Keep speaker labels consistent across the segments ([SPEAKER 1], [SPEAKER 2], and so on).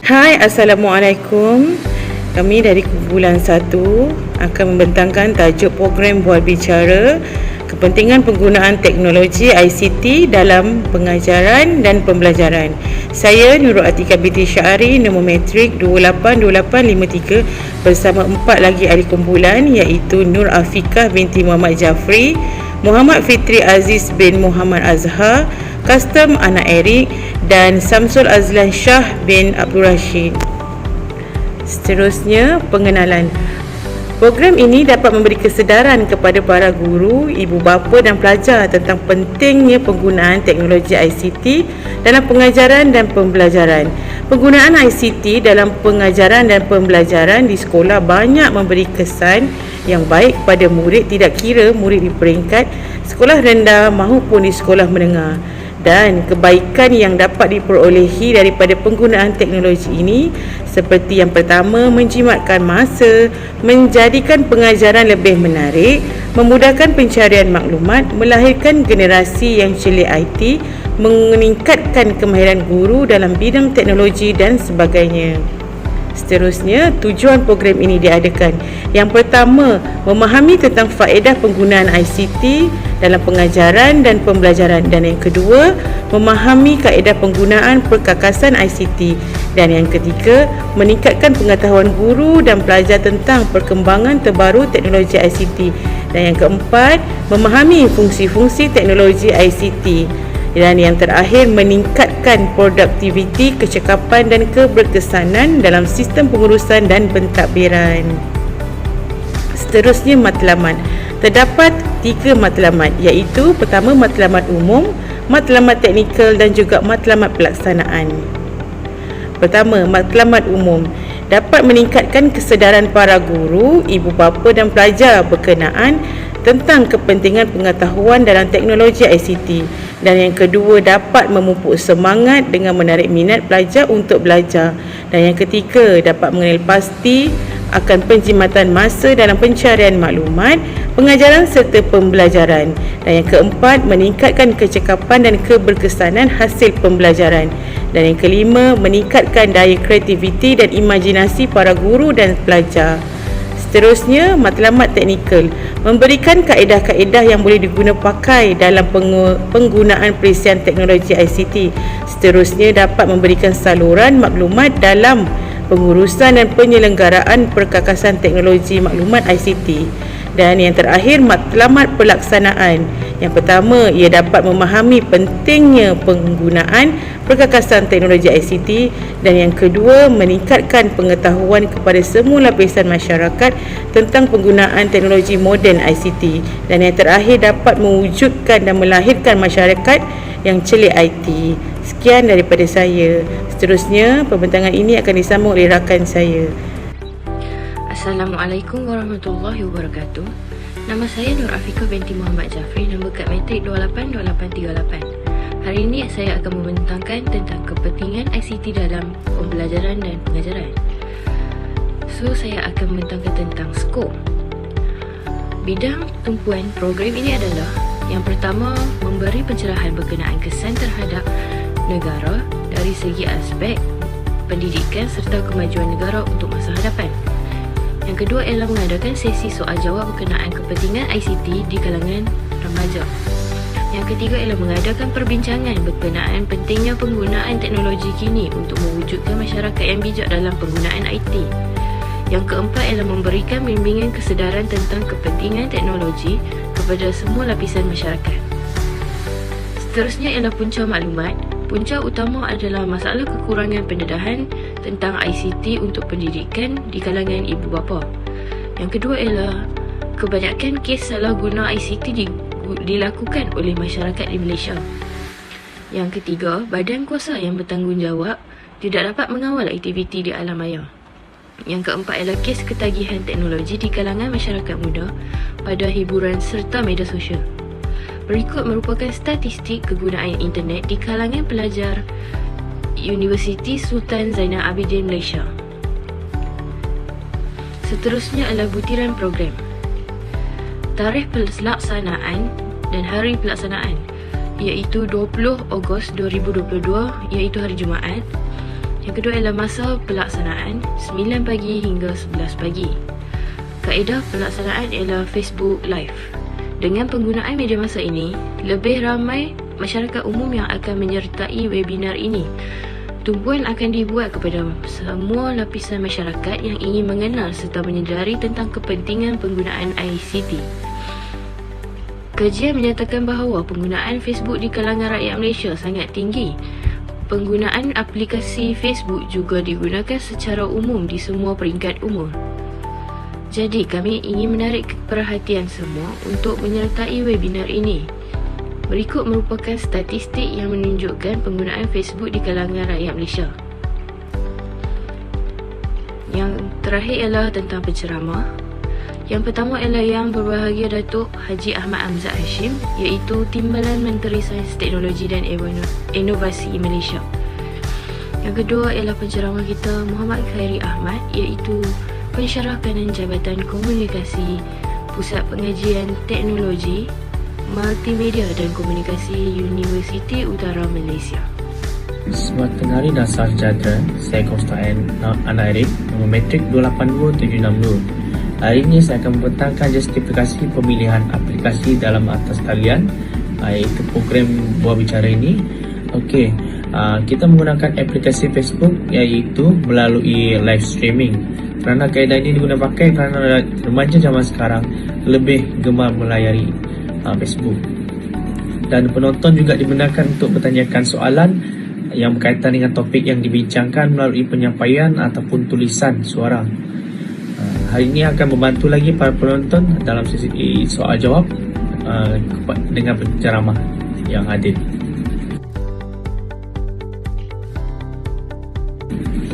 [SPEAKER 1] Hai, Assalamualaikum. Kami dari Kumpulan 1 akan membentangkan tajuk program bual bicara kepentingan penggunaan teknologi ICT dalam pengajaran dan pembelajaran. Saya Nurul Atika binti Syahari, nombor matrik 282853 bersama 4 lagi ahli kumpulan iaitu Nur Afiqah binti Muhammad Jafri, Muhammad Fitri Aziz bin Muhammad Azhar, Custom Anak Erik dan Samsul Azlan Shah bin Abdul Rashid. Seterusnya, pengenalan. Program ini dapat memberi kesedaran kepada para guru, ibu bapa dan pelajar tentang pentingnya penggunaan teknologi ICT dalam pengajaran dan pembelajaran. Penggunaan ICT dalam pengajaran dan pembelajaran di sekolah banyak memberi kesan yang baik pada murid, tidak kira murid di peringkat sekolah rendah maupun di sekolah menengah. Dan kebaikan yang dapat diperolehi daripada penggunaan teknologi ini seperti yang pertama, menjimatkan masa, menjadikan pengajaran lebih menarik, memudahkan pencarian maklumat, melahirkan generasi yang celik IT, meningkatkan kemahiran guru dalam bidang teknologi dan sebagainya. Seterusnya, tujuan program ini diadakan. Yang pertama, memahami tentang faedah penggunaan ICT dalam pengajaran dan pembelajaran, dan yang kedua, memahami kaedah penggunaan perkakasan ICT, dan yang ketiga, meningkatkan pengetahuan guru dan pelajar tentang perkembangan terbaru teknologi ICT, dan yang keempat, memahami fungsi-fungsi teknologi ICT, dan yang terakhir, meningkatkan produktiviti, kecekapan dan keberkesanan dalam sistem pengurusan dan pentadbiran. Seterusnya, matlamat. Terdapat 3 matlamat iaitu pertama, matlamat umum, matlamat teknikal dan juga matlamat pelaksanaan. Pertama, matlamat umum dapat meningkatkan kesedaran para guru, ibu bapa dan pelajar berkenaan tentang kepentingan pengetahuan dalam teknologi ICT, dan yang kedua, dapat memupuk semangat dengan menarik minat pelajar untuk belajar, dan yang ketiga, dapat mengenal pasti akan penjimatan masa dalam pencarian maklumat, pengajaran serta pembelajaran, dan yang keempat, meningkatkan kecekapan dan keberkesanan hasil pembelajaran, dan yang kelima, meningkatkan daya kreativiti dan imajinasi para guru dan pelajar. Seterusnya, matlamat teknikal memberikan kaedah-kaedah yang boleh diguna pakai dalam penggunaan perisian teknologi ICT. Seterusnya, dapat memberikan saluran maklumat dalam pengurusan dan penyelenggaraan perkakasan teknologi maklumat ICT. Dan yang terakhir, matlamat pelaksanaan. Yang pertama, ia dapat memahami pentingnya penggunaan perkakasan teknologi ICT, dan yang kedua, meningkatkan pengetahuan kepada semua lapisan masyarakat tentang penggunaan teknologi moden ICT, dan yang terakhir, dapat mewujudkan dan melahirkan masyarakat yang celik IT. Sekian daripada saya. Seterusnya, pembentangan ini akan disambung oleh rakan saya.
[SPEAKER 2] Assalamualaikum warahmatullahi wabarakatuh. Nama saya Nur Afiqah binti Muhammad Jafri, nombor kad matrik 282838. Hari ini saya akan membentangkan tentang kepentingan ICT dalam pembelajaran dan pengajaran. Saya akan membentangkan tentang skop. Bidang tumpuan program ini adalah yang pertama, memberi pencerahan berkenaan kesan terhadap negara dari segi aspek pendidikan serta kemajuan negara untuk masa hadapan. Yang kedua ialah mengadakan sesi soal jawab berkenaan kepentingan ICT di kalangan remaja. Yang ketiga ialah mengadakan perbincangan berkenaan pentingnya penggunaan teknologi kini untuk mewujudkan masyarakat yang bijak dalam penggunaan IT. Yang keempat ialah memberikan bimbingan kesedaran tentang kepentingan teknologi kepada semua lapisan masyarakat. Seterusnya ialah punca maklumat. Punca utama adalah masalah kekurangan pendedahan tentang ICT untuk pendidikan di kalangan ibu bapa. Yang kedua ialah kebanyakan kes salah guna ICT dilakukan oleh masyarakat di Malaysia. Yang ketiga, badan kuasa yang bertanggungjawab tidak dapat mengawal aktiviti di alam maya. Yang keempat ialah kes ketagihan teknologi di kalangan masyarakat muda pada hiburan serta media sosial. Berikut merupakan statistik kegunaan internet di kalangan pelajar Universiti Sultan Zainal Abidin Malaysia. Seterusnya adalah butiran program. Tarikh pelaksanaan dan hari pelaksanaan iaitu 20 Ogos 2022 iaitu hari Jumaat. Yang kedua ialah masa pelaksanaan 9 pagi hingga 11 pagi. Kaedah pelaksanaan ialah Facebook Live. Dengan penggunaan media masa ini, lebih ramai masyarakat umum yang akan menyertai webinar ini. Tumpuan akan dibuat kepada semua lapisan masyarakat yang ingin mengenal serta menyedari tentang kepentingan penggunaan ICT. Kajian menyatakan bahawa penggunaan Facebook di kalangan rakyat Malaysia sangat tinggi. Penggunaan aplikasi Facebook juga digunakan secara umum di semua peringkat umur. Jadi, kami ingin menarik perhatian semua untuk menyertai webinar ini. Berikut merupakan statistik yang menunjukkan penggunaan Facebook di kalangan rakyat Malaysia. Yang terakhir ialah tentang penceramah. Yang pertama ialah Yang Berbahagia Datuk Haji Ahmad Amzad Hashim, iaitu Timbalan Menteri Sains Teknologi dan Inovasi Malaysia. Yang kedua ialah penceramah kita Muhammad Khairi Ahmad, iaitu Pensyarah Kanan Jabatan Komunikasi Pusat Pengajian Teknologi, Multimedia dan Komunikasi Universiti Utara Malaysia.
[SPEAKER 3] Selamat hari dan salam sejahtera. Saya Konstantin Anak Arif, nombor metrik 282762. Hari ini saya akan membentangkan justifikasi pemilihan aplikasi dalam atas talian, iaitu program Buah Bicara ini. Okey, kita menggunakan aplikasi Facebook iaitu melalui live streaming. Kerana kaedah ini digunakan pakai kerana remaja zaman sekarang lebih gemar melayari Facebook. Dan penonton juga dibenarkan untuk bertanyakan soalan yang berkaitan dengan topik yang dibincangkan melalui penyampaian ataupun tulisan suara. Hari ini akan membantu lagi para penonton dalam sesi soal jawab dengan penceramah yang hadir.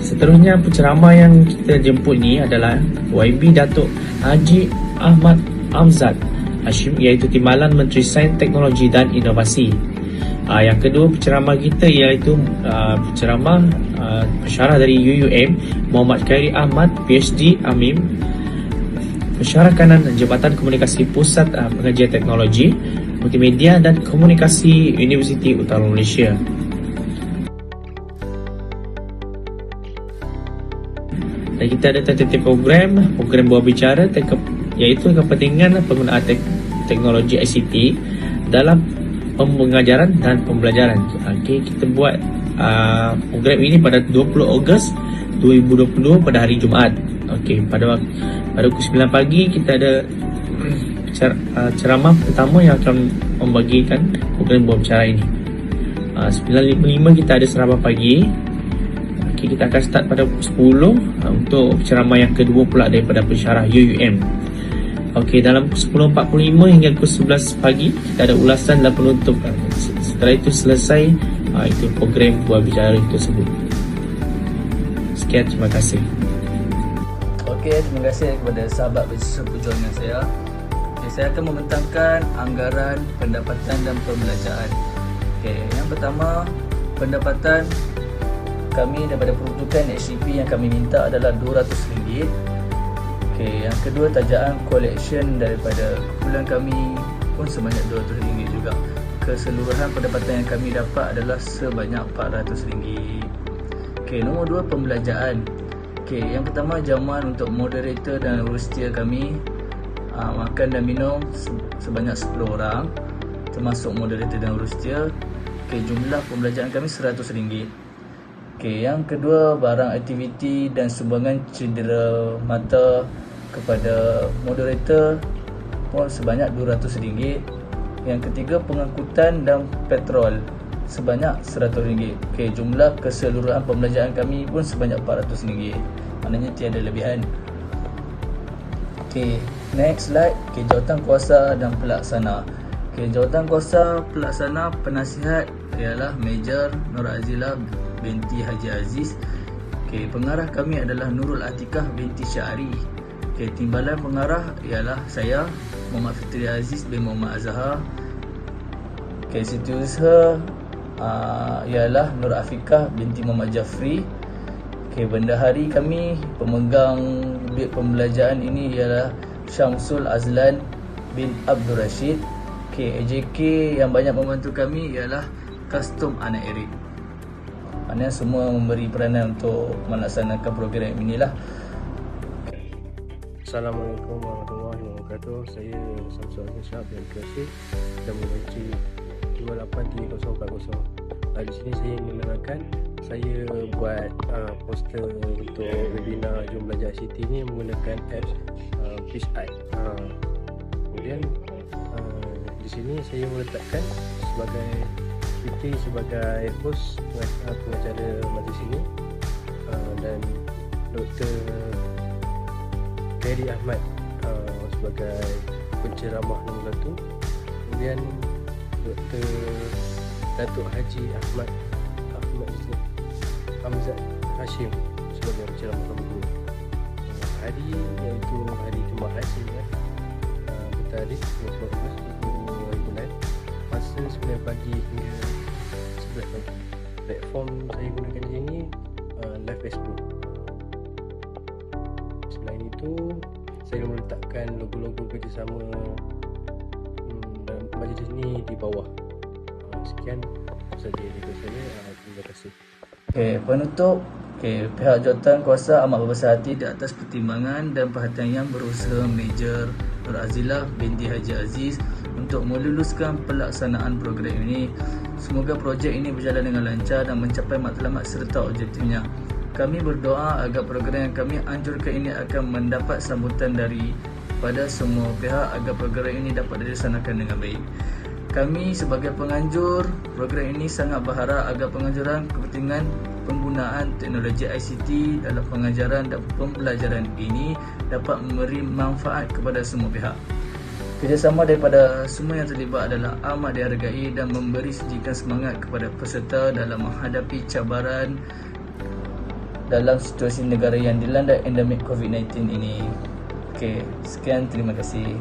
[SPEAKER 3] Seterusnya, penceramah yang kita jemput ni adalah YB Datuk Haji Ahmad Amzad Hashim, iaitu Timbalan Menteri Sains Teknologi dan Inovasi. Yang kedua penceramah kita iaitu penceramah pensyarah dari UUM Muhammad Khairi Ahmad PhD AMIM, Pensyarah Kanan Jabatan Komunikasi Pusat Pengajian Teknologi, Multimedia dan Komunikasi Universiti Utara Malaysia. Dan kita ada tentatif program Buah Bicara, iaitu kepentingan penggunaan teknologi ICT dalam pengajaran dan pembelajaran. Okay, kita buat program ini pada 20 Ogos 2022 pada hari Jumaat. Okey, pada pukul 9 pagi kita ada ceramah pertama yang akan membagikan program Buah Bicara ini. 9.55 kita ada ceramah pagi. Okey, kita akan start pada pukul 10 untuk ceramah yang kedua pula daripada pensyarah UUM. Okey, dalam pukul 10.45 hingga pukul 11 pagi kita ada ulasan dan penutup. Setelah itu selesai itu program Buah Bicara tersebut. Sekian, terima kasih.
[SPEAKER 4] Okey, terima kasih kepada sahabat bersama perjuangan saya. Okay, saya akan membentangkan anggaran pendapatan dan pembelanjaan. Okey, yang pertama, pendapatan kami daripada peruntukan HDP yang kami minta adalah RM200. Okey, yang kedua, tajaan collection daripada kumpulan kami pun sebanyak RM200 juga. Keseluruhan pendapatan yang kami dapat adalah sebanyak RM400. Okey, nombor 2, pembelanjaan. Okey, yang pertama, jamuan untuk moderator dan urustia kami, makan dan minum sebanyak 10 orang termasuk moderator dan urustia. Okey, jumlah pembelanjaan kami RM100. Okey, yang kedua, barang aktiviti dan sumbangan cedera mata kepada moderator pun sebanyak RM200. Yang ketiga, pengangkutan dan petrol sebanyak RM100. Okey, jumlah keseluruhan pembelanjaan kami pun sebanyak RM400. Maknanya tiada lebihan. Okey, next slide. Okey, jawatan kuasa dan pelaksana. Okey, jawatan kuasa pelaksana penasihat ialah Major Nur Azilah binti Haji Aziz. Okey, pengarah kami adalah Nurul Atikah binti Syari. Okey, timbalan pengarah ialah saya, Muhammad Fitri Aziz bin Muhammad Azhar. Okey, setiausaha ialah Nur Afikah binti Muhammad Jafri. Okey, bendahari kami, pemegang duit pembelanjaan ini ialah Syamsul Azlan bin Abdul Rashid. Okey, AJK yang banyak membantu kami ialah Custom Anak Erik. Maknanya semua memberi peranan untuk melaksanakan program inilah.
[SPEAKER 5] Assalamualaikum warahmatullahi wabarakatuh. Saya Samsul Syah bin Klasik dan mengunci 283040. Di sini saya ingin menerangkan saya buat poster untuk webinar Jom Belajar ICT ni menggunakan apps PeaceEye. Kemudian di sini saya meletakkan sebagai cuti sebagai host pengacara majlis ini dan Dr. Gary Ahmad sebagai penceramah nombor 1. Kemudian Dr. Datuk Haji Ahmad Hamzat Hashim sebagai penceramah nombor 2. Hari iaitu hari Jumaat bertarikh 12/2009, masa 9 pagi hingga 11 pagi. Platform saya gunakan di sini live Facebook. Selain itu, saya meletakkan logo-logo kerjasama dan majlis ini di bawah. Sekian saja video saya. Terima kasih.
[SPEAKER 4] Penutup. Pihak jawatan kuasa amat berbesar hati di atas pertimbangan dan perhatian yang berusaha Major Nur Azilah binti Haji Aziz untuk meluluskan pelaksanaan program ini. Semoga projek ini berjalan dengan lancar dan mencapai matlamat serta objektifnya. Kami berdoa agar program yang kami anjurkan ini akan mendapat sambutan daripada semua pihak agar program ini dapat dilaksanakan dengan baik. Kami sebagai penganjur program ini sangat berharap agar penganjuran kepentingan penggunaan teknologi ICT dalam pengajaran dan pembelajaran ini dapat memberi manfaat kepada semua pihak. Kerjasama daripada semua yang terlibat adalah amat dihargai dan memberi suntikan semangat kepada peserta dalam menghadapi cabaran dalam situasi negara yang dilanda endemik COVID-19 ini. Sekian, terima kasih.